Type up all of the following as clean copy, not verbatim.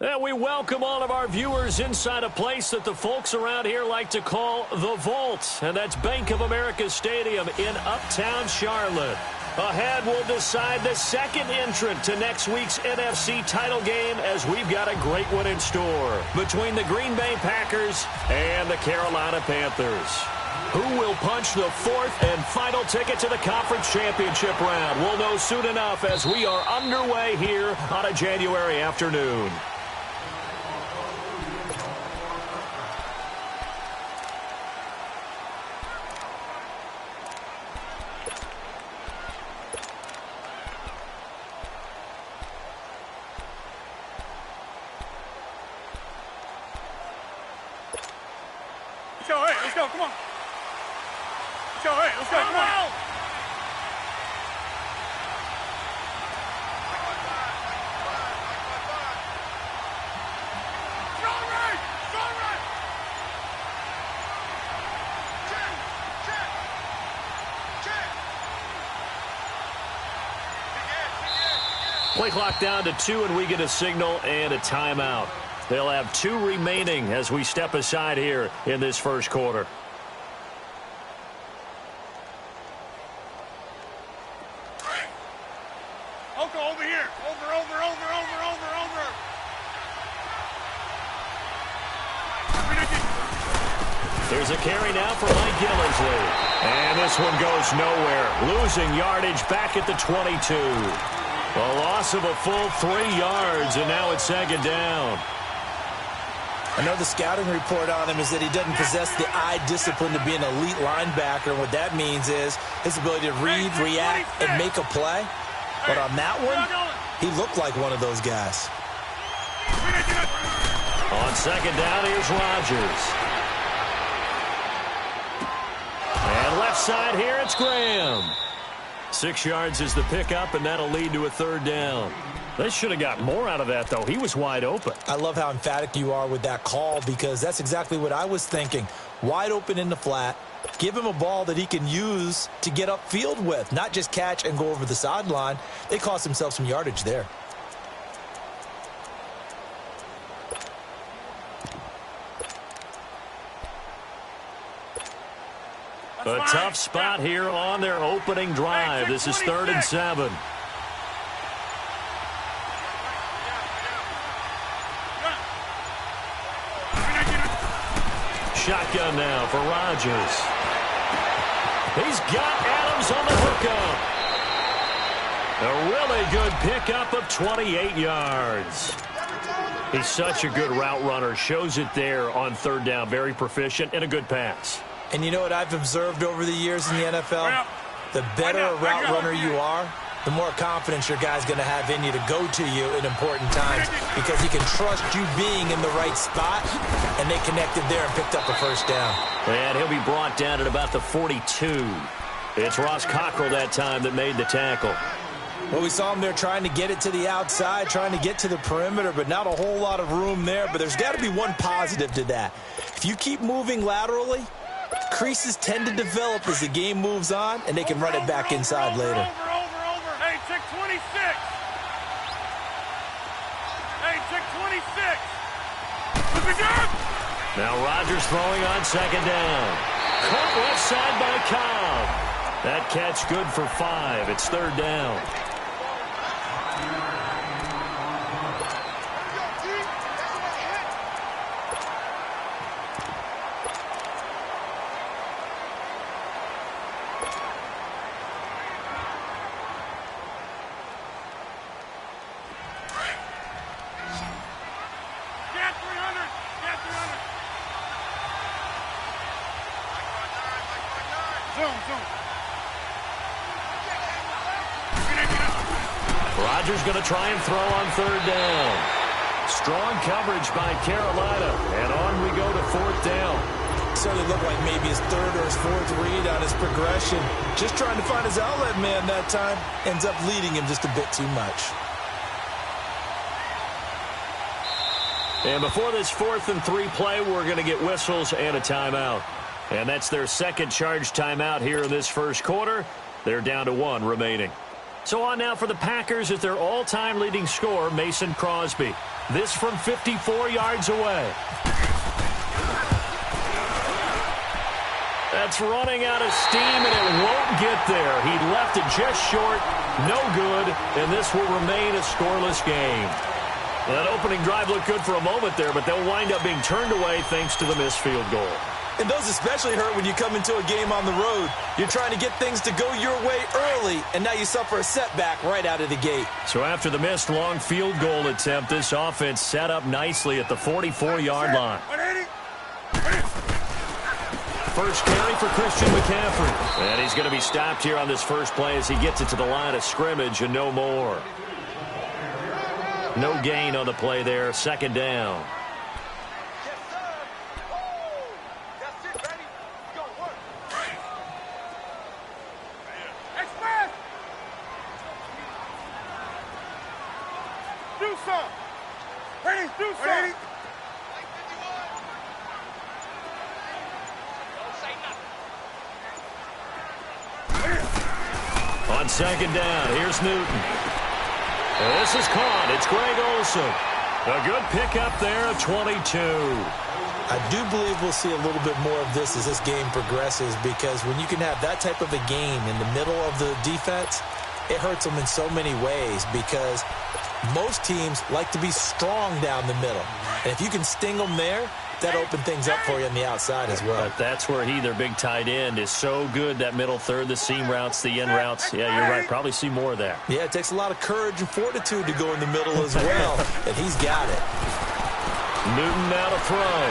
And we welcome all of our viewers inside a place that the folks around here like to call the Vault. And that's Bank of America Stadium in Uptown Charlotte. Ahead, we'll decide the second entrant to next week's NFC title game as we've got a great one in store between the Green Bay Packers and the Carolina Panthers. Who will punch the fourth and final ticket to the conference championship round? We'll know soon enough as we are underway here on a January afternoon. Let's go, come on. Let's go, come on. Play clock down to 2, and we get a signal and a timeout. They'll have 2 remaining as we step aside here in this first quarter. Over here. Over. There's a carry now for Mike Gillisley. And this one goes nowhere. Losing yardage back at the 22. A loss of a full 3 yards, and now it's second down. I know the scouting report on him is that he doesn't possess the eye discipline to be an elite linebacker. And what that means is his ability to read, react, and make a play. But on that one, he looked like one of those guys. On second down, here's Rodgers. And left side here, it's Graham. 6 yards is the pickup, and that'll lead to a third down. They should have got more out of that, though. He was wide open. I love how emphatic you are with that call because that's exactly what I was thinking. Wide open in the flat. Give him a ball that he can use to get upfield with, not just catch and go over the sideline. They cost themselves some yardage there. A tough spot here on their opening drive. This is 3rd and 7. Shotgun now for Rodgers. He's got Adams on the hookup. A really good pickup of 28 yards. He's such a good route runner. Shows it there on 3rd down. Very proficient and a good pass. And you know what I've observed over the years in the NFL? The better a route runner you are, the more confidence your guy's going to have in you to go to you in important times because he can trust you being in the right spot, and they connected there and picked up a first down. And he'll be brought down at about the 42. It's Ross Cockrell that time that made the tackle. Well, we saw him there trying to get it to the outside, trying to get to the perimeter, but not a whole lot of room there. But there's got to be one positive to that. If you keep moving laterally, creases tend to develop as the game moves on, and they can run it back inside later. Hey, check 26. Hey, check 26. Now Rodgers throwing on second down. Caught left side by Cobb. That catch good for 5. It's 3rd down. Rodgers going to try and throw on 3rd down. Strong coverage by Carolina, and on we go to 4th down. Certainly looked like maybe his 3rd or his 4th read on his progression. Just trying to find his outlet man that time. Ends up leading him just a bit too much. And before this 4th and 3 play, we're going to get whistles and a timeout. And that's their second charge timeout here in this first quarter. They're down to 1 remaining. So on now for the Packers is their all-time leading scorer, Mason Crosby. This from 54 yards away. That's running out of steam, and it won't get there. He left it just short. No good, and this will remain a scoreless game. Well, that opening drive looked good for a moment there, but they'll wind up being turned away thanks to the missed field goal. And those especially hurt when you come into a game on the road. You're trying to get things to go your way early, and now you suffer a setback right out of the gate. So after the missed long field goal attempt, this offense set up nicely at the 44-yard line. First carry for Christian McCaffrey. And he's going to be stopped here on this first play as he gets it to the line of scrimmage and no more. No gain on the play there. Second down. On second down, here's Newton. And this is caught. It's Greg Olsen. A good pickup there of 22. I do believe we'll see a little bit more of this as this game progresses, because when you can have that type of a game in the middle of the defense, it hurts them in so many ways, because most teams like to be strong down the middle. And if you can sting them there, that open things up for you on the outside as well. But that's where their big tight end, is so good, that middle third, the seam routes, the in routes. Yeah, you're right. Probably see more of that. Yeah, it takes a lot of courage and fortitude to go in the middle as well, and he's got it. Newton now to throw.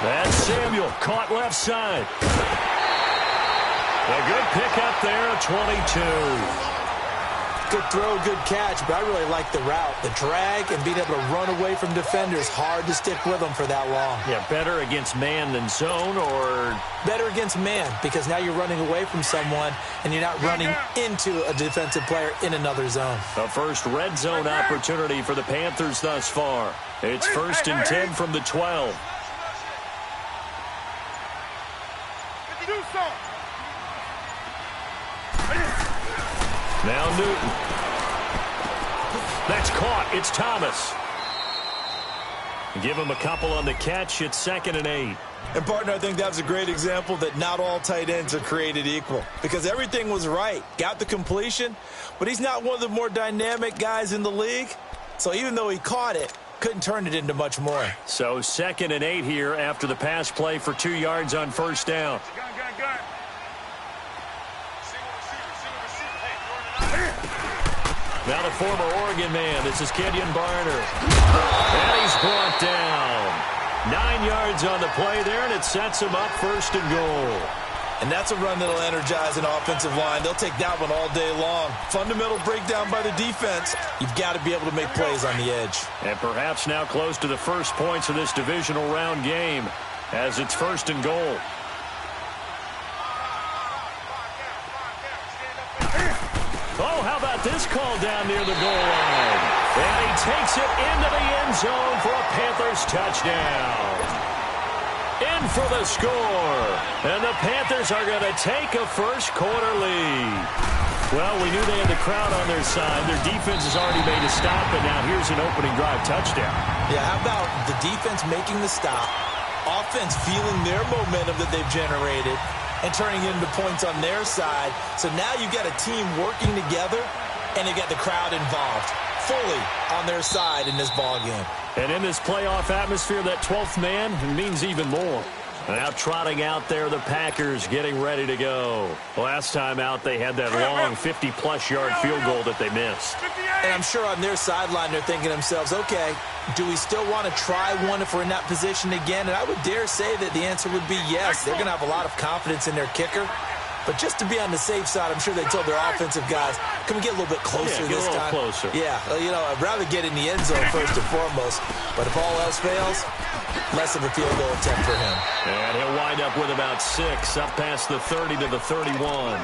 That's Samuel, caught left side. A good pickup there, 22. Good throw, good catch, but I really like the route. The drag and being able to run away from defenders, hard to stick with them for that long. Yeah, better against man than zone, or? Better against man, because now you're running away from someone and you're not running into a defensive player in another zone. A first red zone opportunity for the Panthers thus far. It's 1st and 10 from the 12. Now Newton. That's caught. It's Thomas. Give him a couple on the catch. It's 2nd and 8. And, partner, I think that was a great example that not all tight ends are created equal, because everything was right. Got the completion, but he's not one of the more dynamic guys in the league. So even though he caught it, couldn't turn it into much more. So 2nd and 8 here after the pass play for 2 yards on first down. Now the former Oregon man. This is Kenyon Barner. And he's brought down. 9 yards on the play there, and it sets him up 1st and goal. And that's a run that'll energize an offensive line. They'll take that one all day long. Fundamental breakdown by the defense. You've got to be able to make plays on the edge. And perhaps now close to the first points of this divisional round game, as it's 1st and goal. Oh, how about this call down near the goal line? And he takes it into the end zone for a Panthers touchdown. In for the score. And the Panthers are going to take a first quarter lead. Well, we knew they had the crowd on their side. Their defense has already made a stop, and now here's an opening drive touchdown. Yeah, how about the defense making the stop, offense feeling their momentum that they've generated, and turning it into points on their side. So now you've got a team working together, and you've got the crowd involved fully on their side in this ballgame. And in this playoff atmosphere, that 12th man means even more. Now trotting out there, the Packers getting ready to go. Last time out, they had that long 50-plus yard field goal that they missed. And I'm sure on their sideline, they're thinking to themselves, okay, do we still want to try one if we're in that position again? And I would dare say that the answer would be yes. They're going to have a lot of confidence in their kicker. But just to be on the safe side, I'm sure they told their offensive guys, can we get a little bit closer this time? Closer. Yeah, you know, I'd rather get in the end zone first and foremost. But if all else fails, less of a field goal attempt for him. And he'll wind up with about 6, up past the 30 to the 31.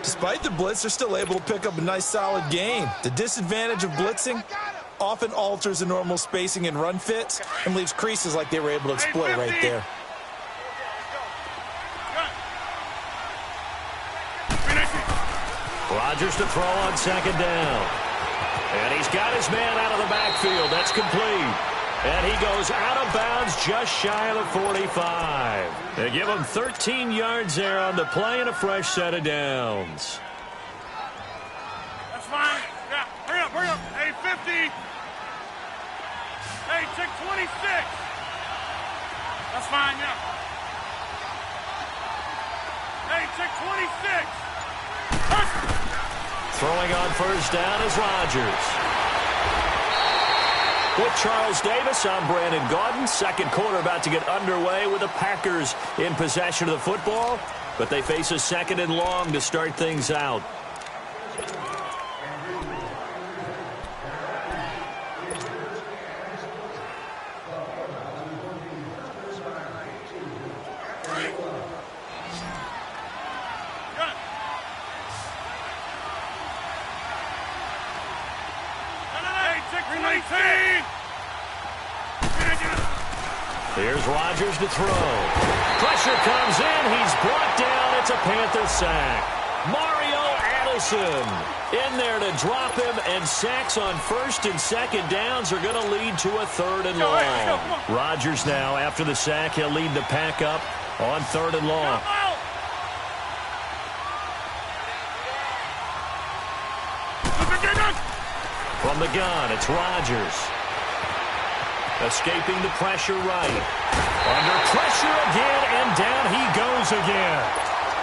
Despite the blitz, they're still able to pick up a nice, solid gain. The disadvantage of blitzing often alters the normal spacing and run fits and leaves creases like they were able to exploit right there. Rodgers to throw on second down. And he's got his man out of the backfield. That's complete. And he goes out of bounds just shy of the 45. They give him 13 yards there on the play and a fresh set of downs. That's fine. Yeah, hurry up. Hey, 50. Hey, check 26. That's fine, yeah. Hey, check 26. Throwing on first down is Rodgers. With Charles Davis, I'm Brandon Gaudin. Second quarter about to get underway with the Packers in possession of the football, but they face a second and long to start things out. Here's Rodgers to throw. Pressure comes in. He's brought down. It's a Panther sack. Mario Addison in there to drop him, and sacks on first and second downs are going to lead to a third and long. Rodgers now, after the sack, he'll lead the pack up on third and long. From the gun, it's Rodgers. Escaping the pressure right. Under pressure again, and down he goes again.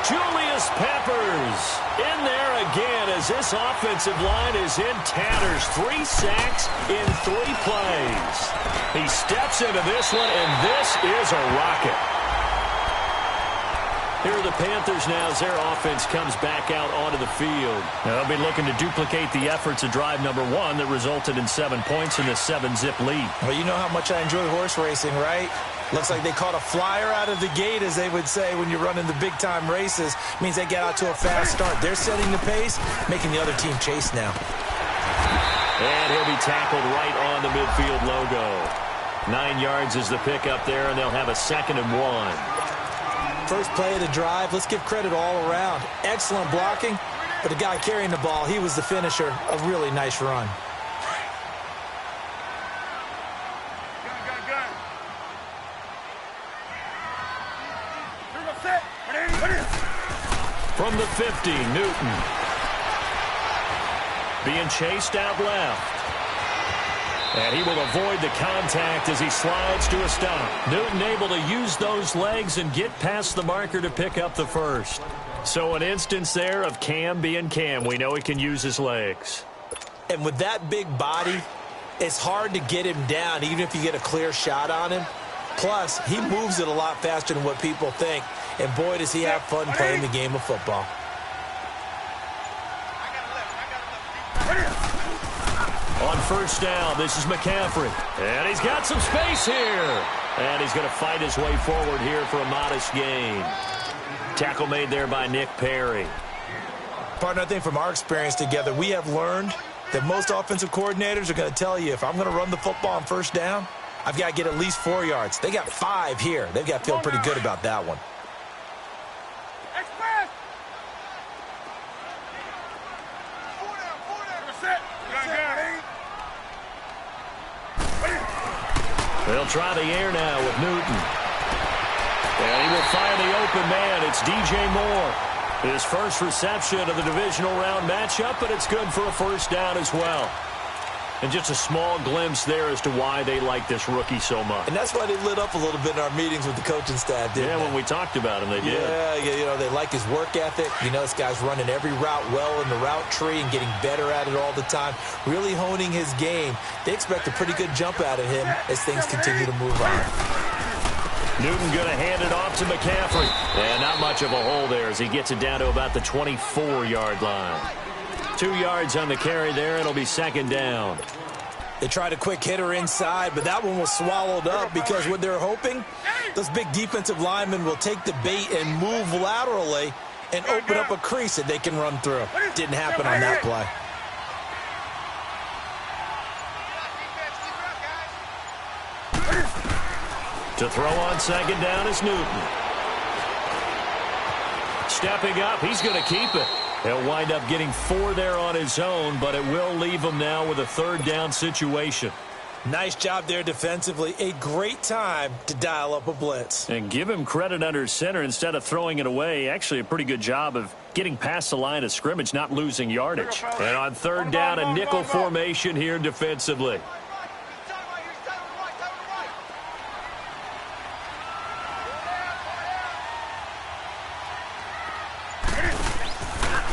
Julius Peppers in there again as this offensive line is in tatters. 3 sacks in 3 plays. He steps into this one, and this is a rocket. Here are the Panthers now as their offense comes back out onto the field. Now, they'll be looking to duplicate the efforts of drive number 1 that resulted in 7 points in the 7-zip lead. Well, you know how much I enjoy horse racing, right? Looks like they caught a flyer out of the gate, as they would say when you're running the big-time races. Means they get out to a fast start. They're setting the pace, making the other team chase now. And he'll be tackled right on the midfield logo. 9 yards is the pickup there, and they'll have a 2nd and 1. First play of the drive, let's give credit all around. Excellent blocking, but the guy carrying the ball, he was the finisher. A really nice run. From the 50, Newton. Being chased out left. And he will avoid the contact as he slides to a stop. Newton able to use those legs and get past the marker to pick up the first. So an instance there of Cam being Cam. We know he can use his legs. And with that big body, it's hard to get him down, even if you get a clear shot on him. Plus, he moves it a lot faster than what people think. And boy, does he have fun playing the game of football. On first down, this is McCaffrey. And he's got some space here. And he's going to fight his way forward here for a modest gain. Tackle made there by Nick Perry. Partner, I think from our experience together, we have learned that most offensive coordinators are going to tell you, if I'm going to run the football on first down, I've got to get at least 4 yards. They got 5 here. They've got to feel pretty good about that one. They'll try the air now with Newton. And he will fire the open man. It's DJ Moore. His first reception of the divisional round matchup, but it's good for a first down as well. And just a small glimpse there as to why they like this rookie so much. And that's why they lit up a little bit in our meetings with the coaching staff, didn't they? When we talked about him, they did. Yeah, you know, they like his work ethic. You know, this guy's running every route well in the route tree and getting better at it all the time, really honing his game. They expect a pretty good jump out of him as things continue to move on. Newton going to hand it off to McCaffrey. And not much of a hole there as he gets it down to about the 24-yard line. 2 yards on the carry there. It'll be second down. They tried a quick hitter inside, but that one was swallowed up because what they're hoping, those big defensive linemen will take the bait and move laterally and open up a crease that they can run through. Didn't happen on that play. To throw on second down is Newton. stepping up. He's going to keep it. He'll wind up getting 4 there on his own, but it will leave him now with a 3rd down situation. Nice job there defensively. A great time to dial up a blitz. And give him credit under center instead of throwing it away. Actually, a pretty good job of getting past the line of scrimmage, not losing yardage. And on 3rd down, a nickel formation here defensively.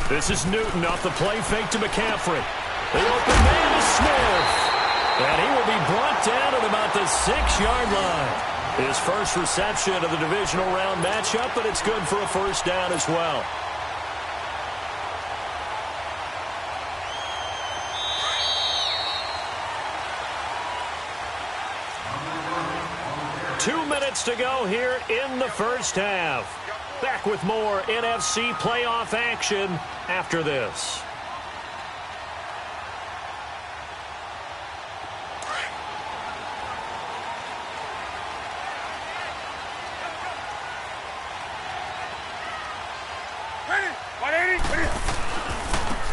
This is Newton off the play fake to McCaffrey. The open man is Smith. And he will be brought down at about the 6-yard line. His first reception of the divisional round matchup, but it's good for a 1st down as well. Two minutes to go here in the 1st half. Back with more NFC playoff action after this.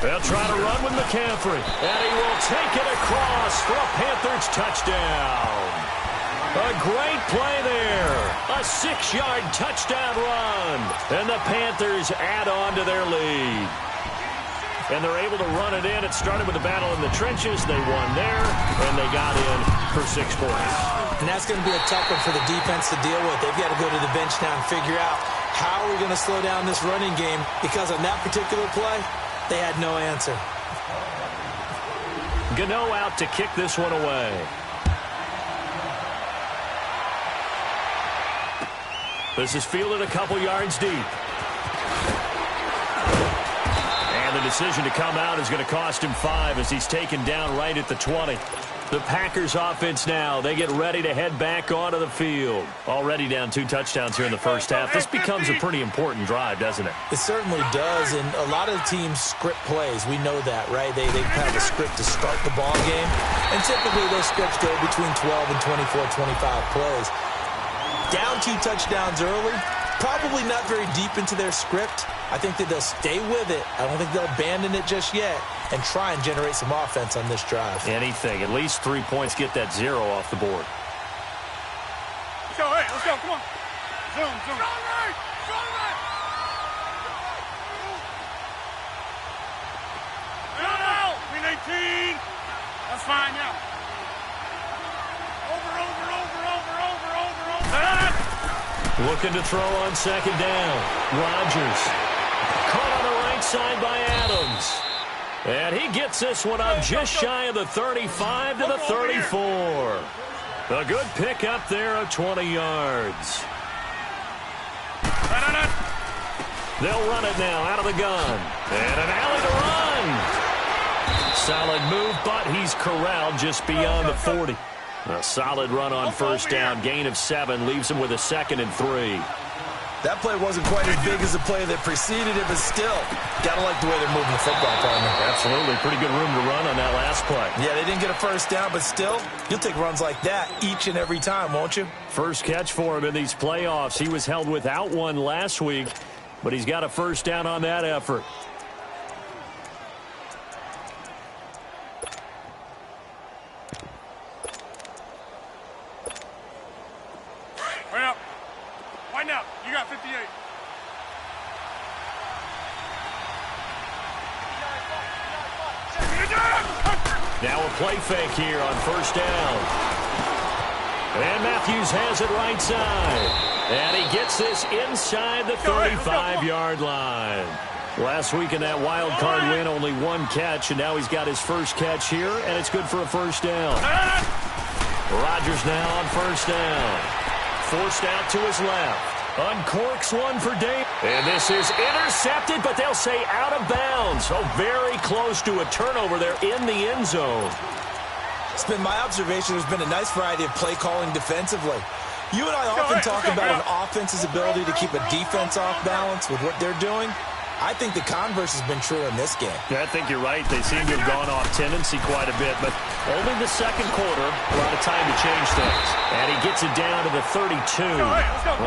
They'll try to run with McCaffrey. And he will take it across for a Panthers touchdown. A great play there. A 6-yard touchdown run. And the Panthers add on to their lead. And they're able to run it in. It started with a battle in the trenches. They won there, and they got in for 6 points. And that's going to be a tough one for the defense to deal with. They've got to go to the bench now and figure out how are we going to slow down this running game, because on that particular play, they had no answer. Gano out to kick this one away. This is fielded a couple yards deep. And the decision to come out is going to cost him 5 as he's taken down right at the 20. The Packers offense now, they get ready to head back onto the field. Already down 2 touchdowns here in the 1st half. This becomes a pretty important drive, doesn't it? It certainly does, and a lot of teams script plays. We know that, right? They have a script to start the ball game, and typically those scripts go between 12 and 24, 25 plays. Down 2 touchdowns early, probably not very deep into their script. I think that they'll stay with it. I don't think they'll abandon it just yet and try and generate some offense on this drive. Anything. At least 3 points, get that 0 off the board. Let's go, hey, let's go, come on. Zoom. Strong right. No. Green 18. That's fine, yeah. Over. Looking to throw on 2nd down. Rodgers. Caught on the right side by Adams. And he gets this one up just shy of the 35 to the 34. A good pick up there of 20 yards. They'll run it now out of the gun. And an alley to run. Solid move, but he's corralled just beyond the 40. A solid run on 1st down. Gain of 7 leaves him with a 2nd and 3. That play wasn't quite as big as the play that preceded it, but still, got to like the way they're moving the football, partner. Absolutely. Pretty good room to run on that last play. Yeah, they didn't get a 1st down, but still, you'll take runs like that each and every time, won't you? First catch for him in these playoffs. He was held without one last week, but he's got a 1st down on that effort. Wind up. You got 58. Now a play fake here on 1st down. And Matthews has it right side. And he gets this inside the 35-yard line. Last week in that wild card win, only 1 catch, and now he's got his 1st catch here, and it's good for a 1st down. Rodgers now on 1st down. Forced out to his left. Uncorks one for Dave. And this is intercepted, but they'll say out of bounds. So very close to a turnover there in the end zone. It's been my observation there's been a nice variety of play calling defensively. You and I often talk about an offense's ability to keep a defense off balance with what they're doing. I think the converse has been true in this game. Yeah, I think you're right. They seem to have gone off tendency quite a bit, but only the second quarter, a lot of time to change things. And he gets it down to the 32.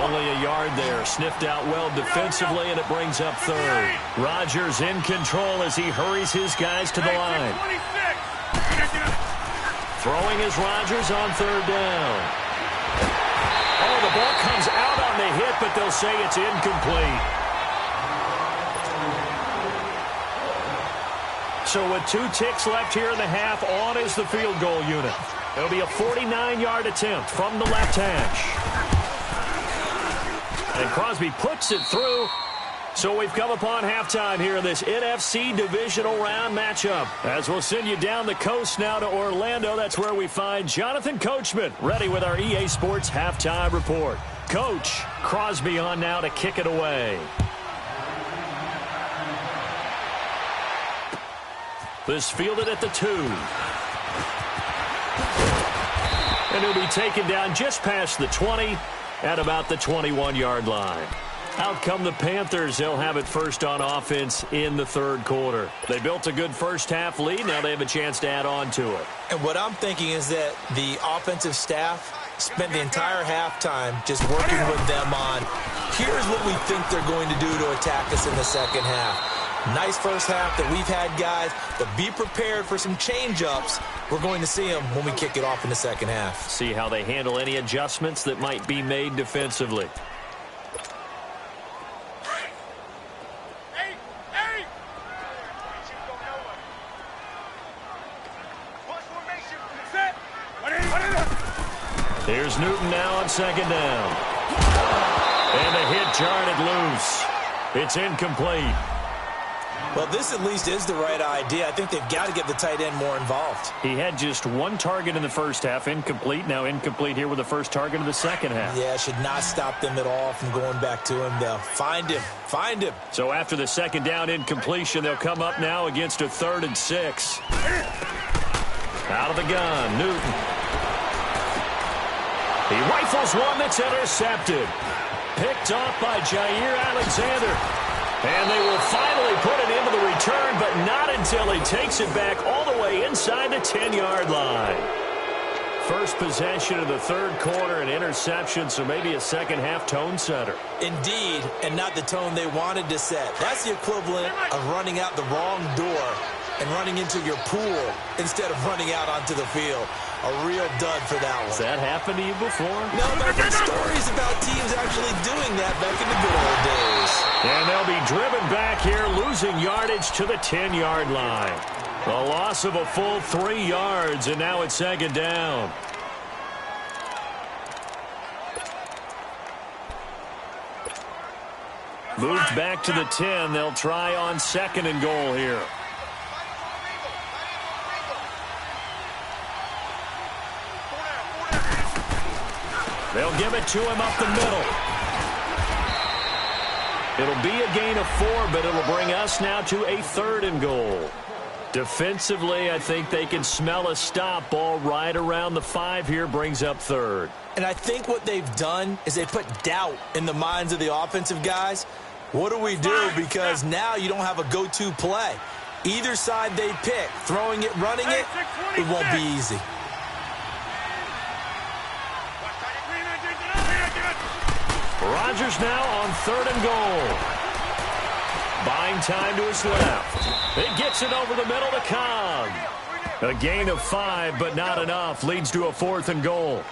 Only a yard there. Sniffed out well defensively, and it brings up third. Rodgers in control as he hurries his guys to the line. Throwing is Rodgers on third down. Oh, the ball comes out on the hit, but they'll say it's incomplete. So with 2 ticks left here in the half, on is the field goal unit. It'll be a 49-yard attempt from the left hash. And Crosby puts it through. So we've come upon halftime here in this NFC divisional round matchup. As we'll send you down the coast now to Orlando, that's where we find Jonathan Coachman ready with our EA Sports halftime report. Coach, Crosby on now to kick it away. This fielded at the 2. And he'll be taken down just past the 20 at about the 21-yard line. Out come the Panthers. They'll have it first on offense in the third quarter. They built a good first-half lead. Now they have a chance to add on to it. And what I'm thinking is that the offensive staff spent the entire halftime just working with them on, here's what we think they're going to do to attack us in the second half. Nice first half that we've had, guys, but be prepared for some change-ups. We're going to see them when we kick it off in the second half. See how they handle any adjustments that might be made defensively. Here's Newton now on second down. And the hit jarred it loose. It's incomplete. Well, this at least is the right idea. I think they've got to get the tight end more involved. He had just 1 target in the first half, incomplete. Now incomplete here with the first target of the second half. Yeah, should not stop them at all from going back to him. They'll find him. Find him. So after the second down incompletion, they'll come up now against a 3rd and 6. Out of the gun, Newton. He rifles one that's intercepted. Picked off by Jair Alexander. And they will finally put it into the return, but not until he takes it back all the way inside the 10-yard line. First possession of the third quarter, an interception, so maybe a second-half tone setter. Indeed, and not the tone they wanted to set. That's the equivalent of running out the wrong door and running into your pool instead of running out onto the field. A real dud for that one. Has that happened to you before? No, but I've heard stories about teams actually doing that back in the good old days. And they'll be driven back here, losing yardage to the 10-yard line. A loss of a full 3 yards, and now it's second down. Moved back to the 10. They'll try on second and goal here. They'll give it to him up the middle. It'll be a gain of 4, but it'll bring us now to a 3rd and goal. Defensively, I think they can smell a stop. Ball right around the 5 here, brings up 3rd. And I think what they've done is they put doubt in the minds of the offensive guys. What do we do? Because now you don't have a go-to play. Either side they pick, throwing it, running it, it won't be easy. Rodgers now on 3rd and goal. Buying time to his left. He gets it over the middle to Cobb. A gain of 5, but not enough. Leads to a 4th and goal.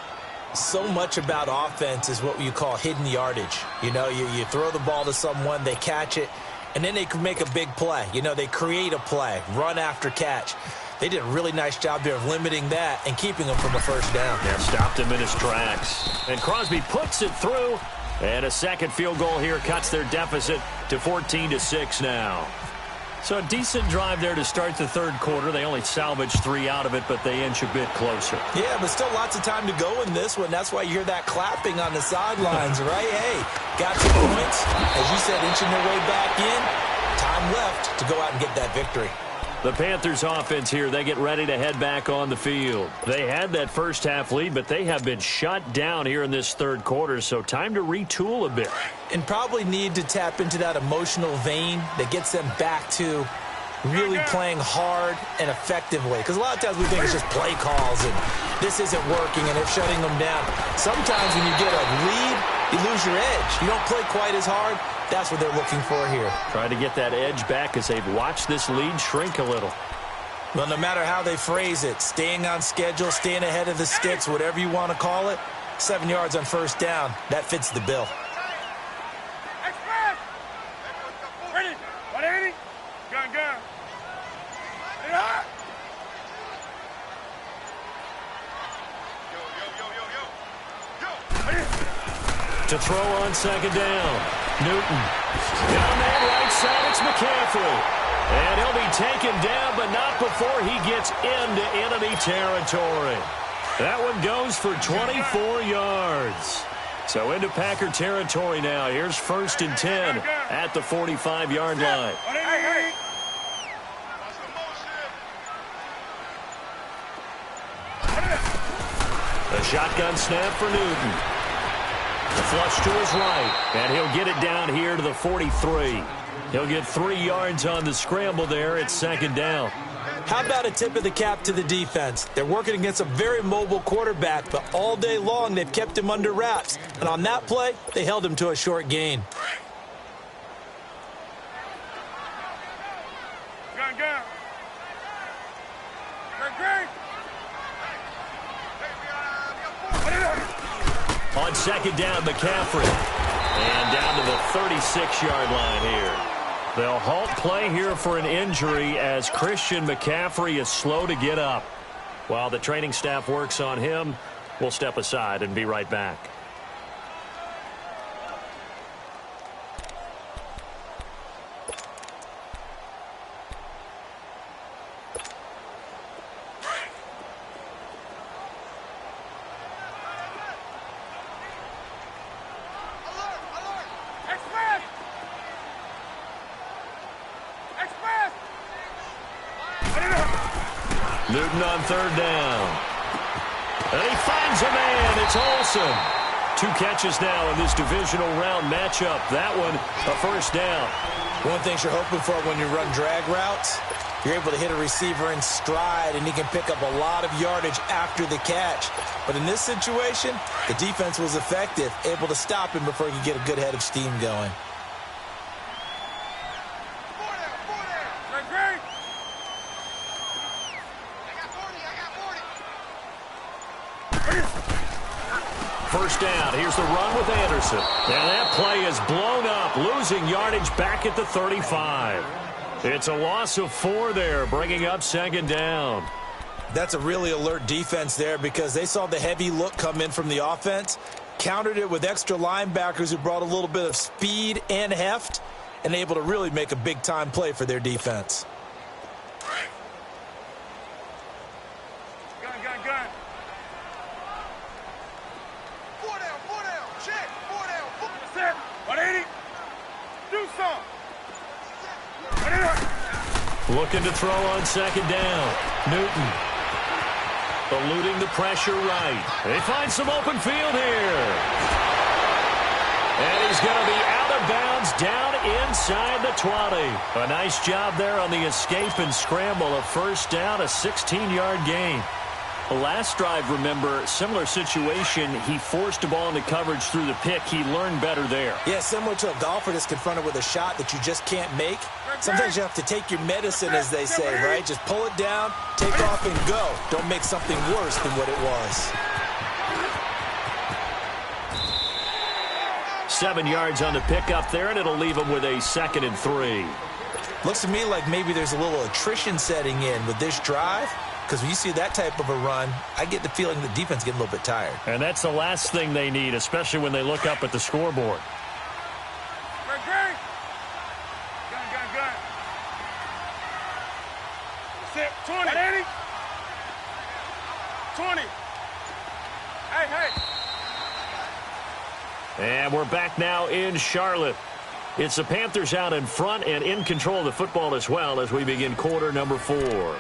So much about offense is what you call hidden yardage. You know, you throw the ball to someone, they catch it, and then they can make a big play. You know, they create a play, run after catch. They did a really nice job there of limiting that and keeping him from a first down. Yeah, stopped him in his tracks. And Crosby puts it through. And a second field goal here cuts their deficit to 14-6 now. So a decent drive there to start the third quarter. They only salvaged 3 out of it, but they inch a bit closer. Yeah, but still lots of time to go in this one. That's why you hear that clapping on the sidelines, right? Hey, got some points. As you said, inching their way back in. Time left to go out and get that victory. The Panthers offense here, they get ready to head back on the field. They had that first half lead, but they have been shut down here in this third quarter, so time to retool a bit. And probably need to tap into that emotional vein that gets them back to really playing hard and effectively. Because a lot of times we think it's just play calls and this isn't working and it's shutting them down. Sometimes when you get a lead, you lose your edge. You don't play quite as hard. That's what they're looking for here. Trying to get that edge back as they've watched this lead shrink a little. Well, no matter how they phrase it, staying on schedule, staying ahead of the sticks, whatever you want to call it, 7 yards on first down, that fits the bill. Ready? 180? Gun. To throw on second down. Newton. Down that right side, it's McCaffrey. And he'll be taken down, but not before he gets into enemy territory. That one goes for 24 yards. So into Packer territory now. Here's 1st and 10 at the 45-yard line. A shotgun snap for Newton. A flush to his right, and he'll get it down here to the 43. He'll get 3 yards on the scramble there. It's 2nd down. How about a tip of the cap to the defense? They're working against a very mobile quarterback, but all day long they've kept him under wraps. And on that play, they held him to a short gain. Gun. On 2nd down, McCaffrey. And down to the 36-yard line here. They'll halt play here for an injury as Christian McCaffrey is slow to get up. While the training staff works on him, we'll step aside and be right back. Newton on 3rd down. And he finds a man. It's Olsen. 2 catches now in this divisional round matchup. That one, a 1st down. One thing you're hoping for when you run drag routes, you're able to hit a receiver in stride, and he can pick up a lot of yardage after the catch. But in this situation, the defense was effective, able to stop him before he could get a good head of steam going. First down. Here's the run with Anderson. And that play is blown up, losing yardage back at the 35. It's a loss of 4 there, bringing up 2nd down. That's a really alert defense there because they saw the heavy look come in from the offense, countered it with extra linebackers who brought a little bit of speed and heft, and able to really make a big-time play for their defense. Gun. 4 down. Check. 4 down. 180. Do something. Looking to throw on 2nd down. Newton. Eluding the pressure right. They find some open field here. And he's going to be out of bounds down inside the 20. A nice job there on the escape and scramble. A 1st down, a 16-yard gain. The last drive, remember, similar situation. He forced a ball into coverage through the pick. He learned better there. Yeah, similar to a golfer that's confronted with a shot that you just can't make. Sometimes you have to take your medicine, as they say, right? Just pull it down, take off, and go. Don't make something worse than what it was. 7 yards on the pickup there, and it'll leave him with a 2nd and 3. Looks to me like maybe there's a little attrition setting in with this drive. Because when you see that type of a run, I get the feeling the defense getting a little bit tired. And that's the last thing they need, especially when they look up at the scoreboard. Gun. 20. 180. 20. Hey. And we're back now in Charlotte. It's the Panthers out in front and in control of the football as well as we begin quarter number 4.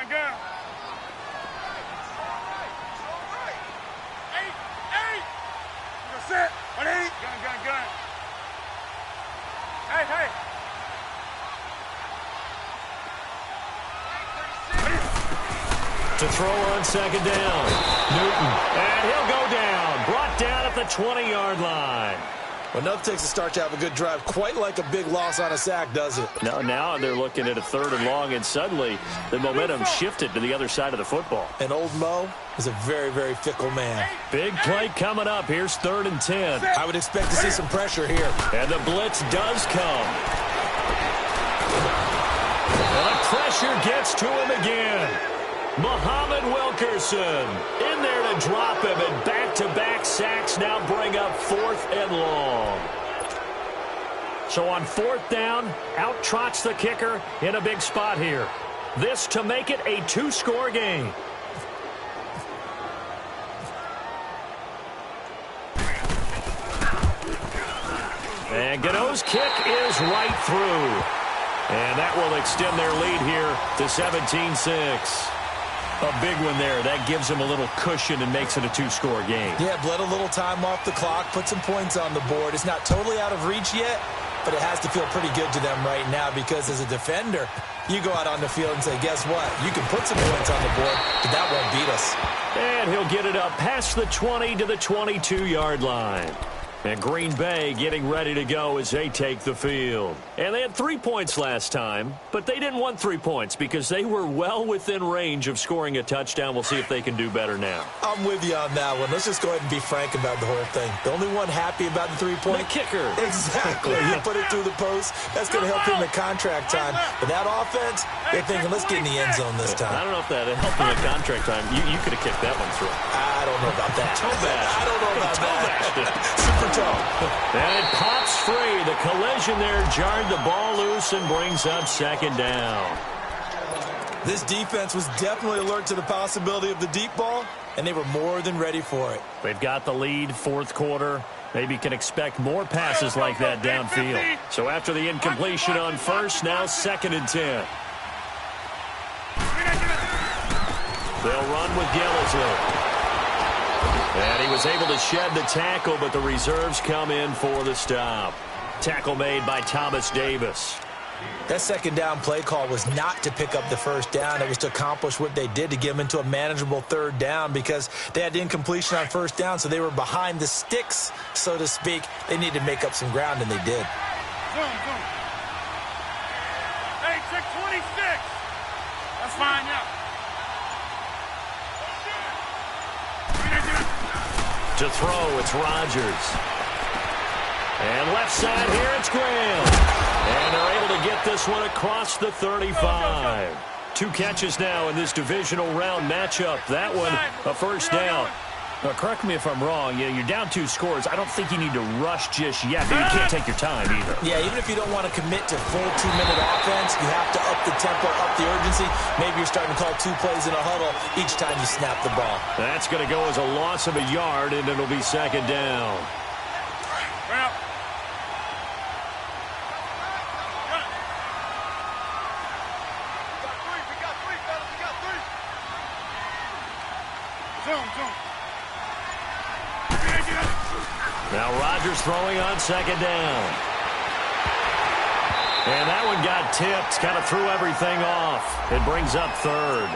Gun. Eight. That's it. 180. Gun. Hey. To throw on second down. Newton. And he'll go down. Brought down at the 20-yard line. Well, enough takes to start to have a good drive. Quite like a big loss on a sack, does it? Now they're looking at a 3rd and long, and suddenly the momentum shifted to the other side of the football. And old Mo is a very, very fickle man. Big play coming up. Here's 3rd and 10. I would expect to see some pressure here. And the blitz does come. And the pressure gets to him again. Muhammad Wilkerson in there to drop him, and back-to-back sacks now bring up 4th and long. So on 4th down, out trots the kicker in a big spot here. This to make it a 2-score game. And Gano's kick is right through. And that will extend their lead here to 17-6. A big one there. That gives them a little cushion and makes it a 2-score game. Yeah, bled a little time off the clock, put some points on the board. It's not totally out of reach yet, but it has to feel pretty good to them right now because as a defender, you go out on the field and say, guess what? You can put some points on the board, but that won't beat us. And he'll get it up past the 20 to the 22-yard line. And Green Bay getting ready to go as they take the field. And they had 3 points last time, but they didn't want 3 points because they were well within range of scoring a touchdown. We'll see if they can do better now. I'm with you on that one. Let's just go ahead and be frank about the whole thing. The only one happy about the 3-point? The kicker. Exactly. You put it through the post. That's going to help him in contract time. But that offense, they're thinking, let's get in the end zone this time. I don't know if that helped him in contract time. You could have kicked that one through. I don't know about that. Toe bash. I don't know about that. Super toe. And it pops free. The collision there jarred the ball loose and brings up 2nd down. This defense was definitely alert to the possibility of the deep ball, and they were more than ready for it. They've got the lead, 4th quarter. Maybe can expect more passes like that downfield. So after the incompletion on 1st, now 2nd and 10. They'll run with Gillisley. And he was able to shed the tackle, but the reserves come in for the stop. Tackle made by Thomas Davis. That 2nd down play call was not to pick up the 1st down. It was to accomplish what they did to get them into a manageable 3rd down because they had the incompletion on 1st down, so they were behind the sticks, so to speak. They needed to make up some ground, and they did. Zoom. Hey, check 26. That's fine now. To throw, it's Rodgers. And left side here, it's Graham. And they're able to get this one across the 35. 2 catches now in this divisional round matchup. That one, a 1st down. Now, correct me if I'm wrong. You're down 2 scores. I don't think you need to rush just yet, but you can't take your time either. Yeah, even if you don't want to commit to full 2-minute offense, you have to up the tempo, up the urgency. Maybe you're starting to call 2 plays in a huddle each time you snap the ball. That's going to go as a loss of a yard, and it'll be 2nd down. Well. Zoom. Now Rodgers throwing on 2nd down. And that one got tipped, kind of threw everything off. It brings up 3rd.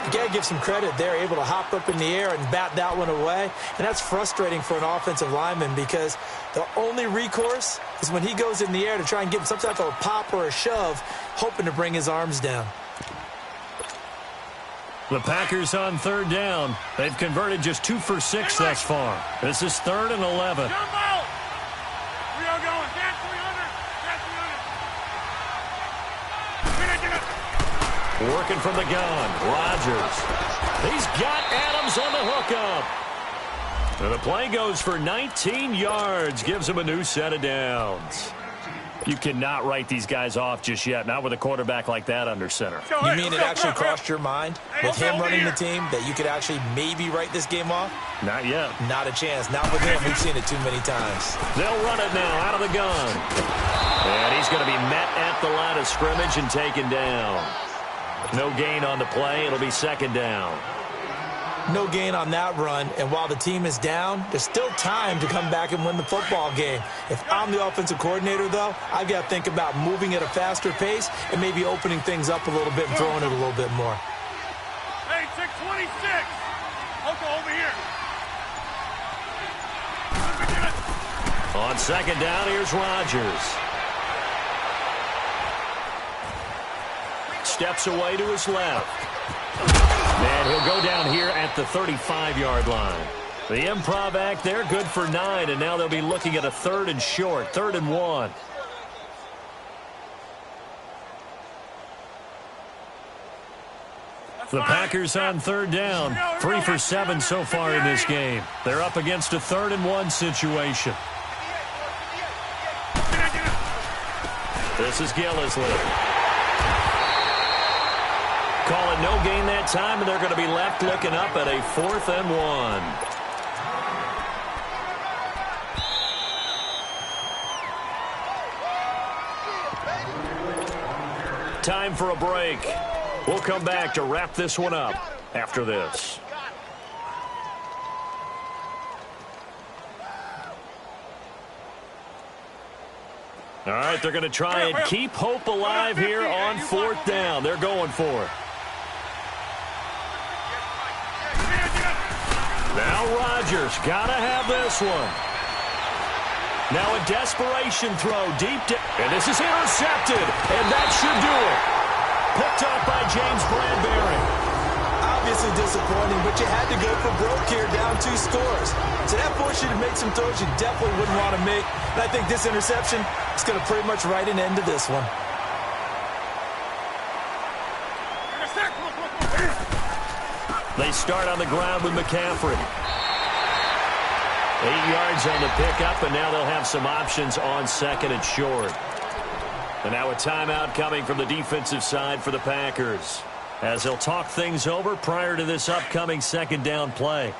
You got to give some credit. They're able to hop up in the air and bat that one away. And that's frustrating for an offensive lineman because the only recourse is when he goes in the air to try and get some type of a pop or a shove, hoping to bring his arms down. The Packers on 3rd down. They've converted just 2 for 6 thus far. This is 3rd and 11. Jump out! We are going. That's 300. Working from the gun. Rodgers. He's got Adams on the hookup. And the play goes for 19 yards. Gives him a new set of downs. You cannot write these guys off just yet, not with a quarterback like that under center. You mean it actually crossed your mind with him running the team that you could actually maybe write this game off? Not yet. Not a chance. Not with him. We've seen it too many times. They'll run it now out of the gun. And he's going to be met at the line of scrimmage and taken down. No gain on the play. It'll be second down. No gain on that run, and while the team is down, there's still time to come back and win the football game. If I'm the offensive coordinator, though, I've got to think about moving at a faster pace and maybe opening things up a little bit and throwing it a little bit more. Hey, 626. Uncle, over here. On second down, here's Rodgers. Steps away to his left. And he'll go down here at the 35-yard line. The improv act there, good for 9, and now they'll be looking at a 3rd and short, 3rd and 1. The Packers on 3rd down, 3 for 7 so far in this game. They're up against a 3rd and 1 situation. This is Gillislee. Call it no gain that time, and they're going to be left looking up at a 4th and 1. Time for a break. We'll come back to wrap this one up after this. All right, they're going to try and keep hope alive here on 4th down. They're going for it. Now Rodgers, got to have this one. Now a desperation throw deep down. And this is intercepted, and that should do it. Picked up by James Bradbury. Obviously disappointing, but you had to go for broke here, down 2 scores. So that forced you to make some throws you definitely wouldn't want to make. And I think this interception is going to pretty much write an end to this one. They start on the ground with McCaffrey. 8 yards on the pickup, and now they'll have some options on 2nd and short. And now a timeout coming from the defensive side for the Packers, as they'll talk things over prior to this upcoming 2nd down play.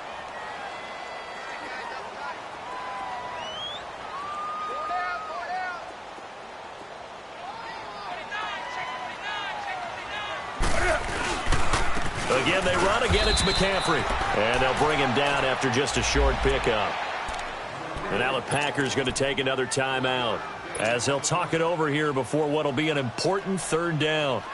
Again, they run. Again, it's McCaffrey. And they'll bring him down after just a short pickup. And now the Packers going to take another timeout, as they'll talk it over here before what will be an important 3rd down.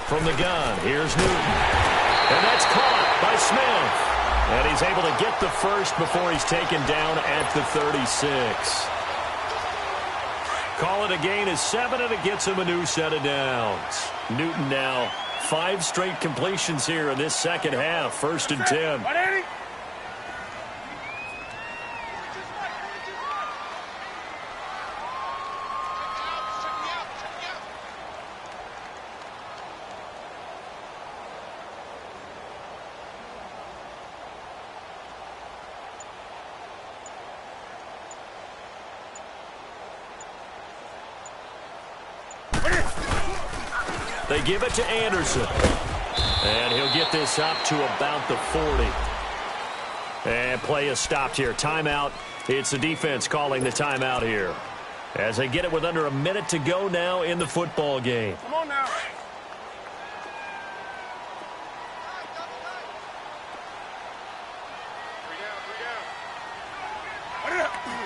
From the gun, here's Newton. And that's caught by Smith. And he's able to get the first before he's taken down at the 36. Call it a gain of 7, and it gets him a new set of downs. Newton now 5 straight completions here in this second half. 1st and 10. They give it to Anderson. And he'll get this up to about the 40. And play is stopped here. Timeout. It's the defense calling the timeout here, as they get it with under a minute to go now in the football game. Come on now.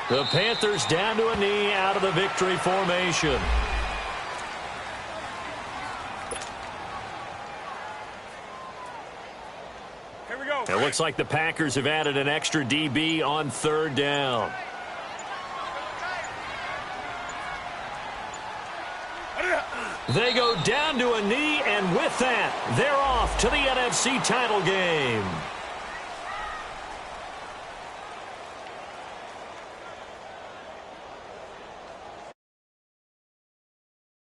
The Panthers down to a knee out of the victory formation. It looks like the Packers have added an extra DB on 3rd down. They go down to a knee, and with that, they're off to the NFC title game.